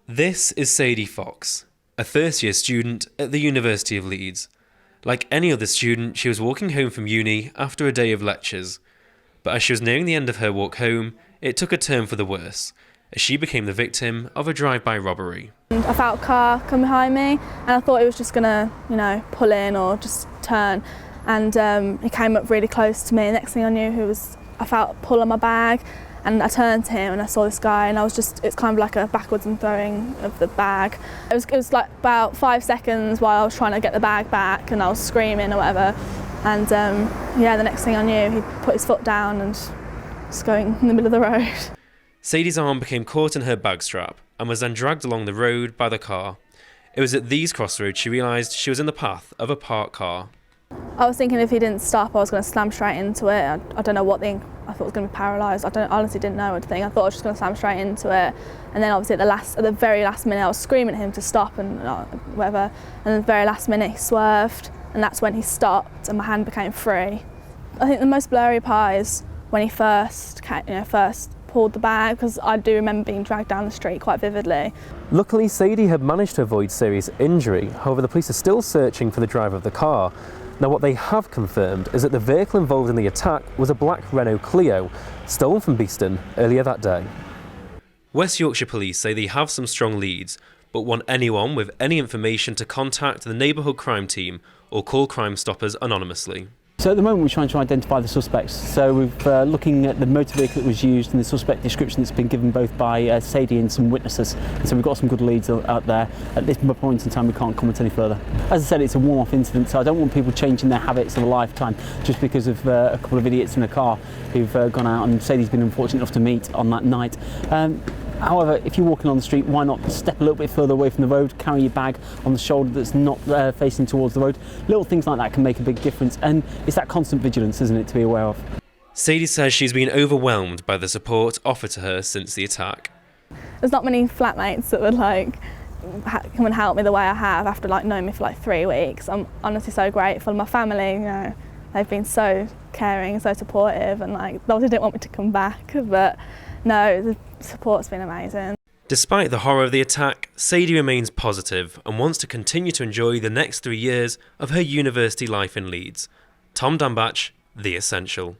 This is Sadie Fox, a first-year student at the University of Leeds. Like any other student, she was walking home from uni after a day of lectures. But as she was nearing the end of her walk home, it took a turn for the worse, as she became the victim of a drive-by robbery. I felt a car come behind me, and I thought it was just going to, pull in or just turn. And he came up really close to me. Next thing I knew, I felt a pull on my bag. And I turned to him and I saw this guy, and it's kind of like a backwards and throwing of the bag. It was like about 5 seconds while I was trying to get the bag back and I was screaming or whatever. And the next thing I knew, he put his foot down and was going in the middle of the road. Sadie's arm became caught in her bag strap and was then dragged along the road by the car. It was at these crossroads she realised she was in the path of a parked car. I was thinking if he didn't stop, I was going to slam straight into it. I don't know what I thought I was going to be paralysed. I honestly didn't know what to think. I thought I was just going to slam straight into it. And then obviously at the very last minute, I was screaming at him to stop and whatever. And at the very last minute, he swerved, and that's when he stopped and my hand became free. I think the most blurry part is when he first pulled the bag, because I do remember being dragged down the street quite vividly. Luckily, Sadie had managed to avoid serious injury. However, the police are still searching for the driver of the car. Now, what they have confirmed is that the vehicle involved in the attack was a black Renault Clio, stolen from Beeston earlier that day. West Yorkshire Police say they have some strong leads, but want anyone with any information to contact the neighbourhood crime team or call Crimestoppers anonymously. So at the moment we're trying to identify the suspects. So we're looking at the motor vehicle that was used and the suspect description that's been given both by Sadie and some witnesses. And so we've got some good leads out there. At this point in time we can't comment any further. As I said, it's a one-off incident, so I don't want people changing their habits of a lifetime just because of a couple of idiots in a car who've gone out, and Sadie's been unfortunate enough to meet on that night. However, if you're walking on the street, why not step a little bit further away from the road, carry your bag on the shoulder that's not facing towards the road. Little things like that can make a big difference, and it's that constant vigilance, isn't it, to be aware of. Sadie says she's been overwhelmed by the support offered to her since the attack. There's not many flatmates that would come and help me the way I have after knowing me for 3 weeks. I'm honestly so grateful. My family, they've been so caring, so supportive, and they obviously didn't want me to come back, but no, the support's been amazing. Despite the horror of the attack, Sadie remains positive and wants to continue to enjoy the next 3 years of her university life in Leeds. Tom Dambach, The Essential.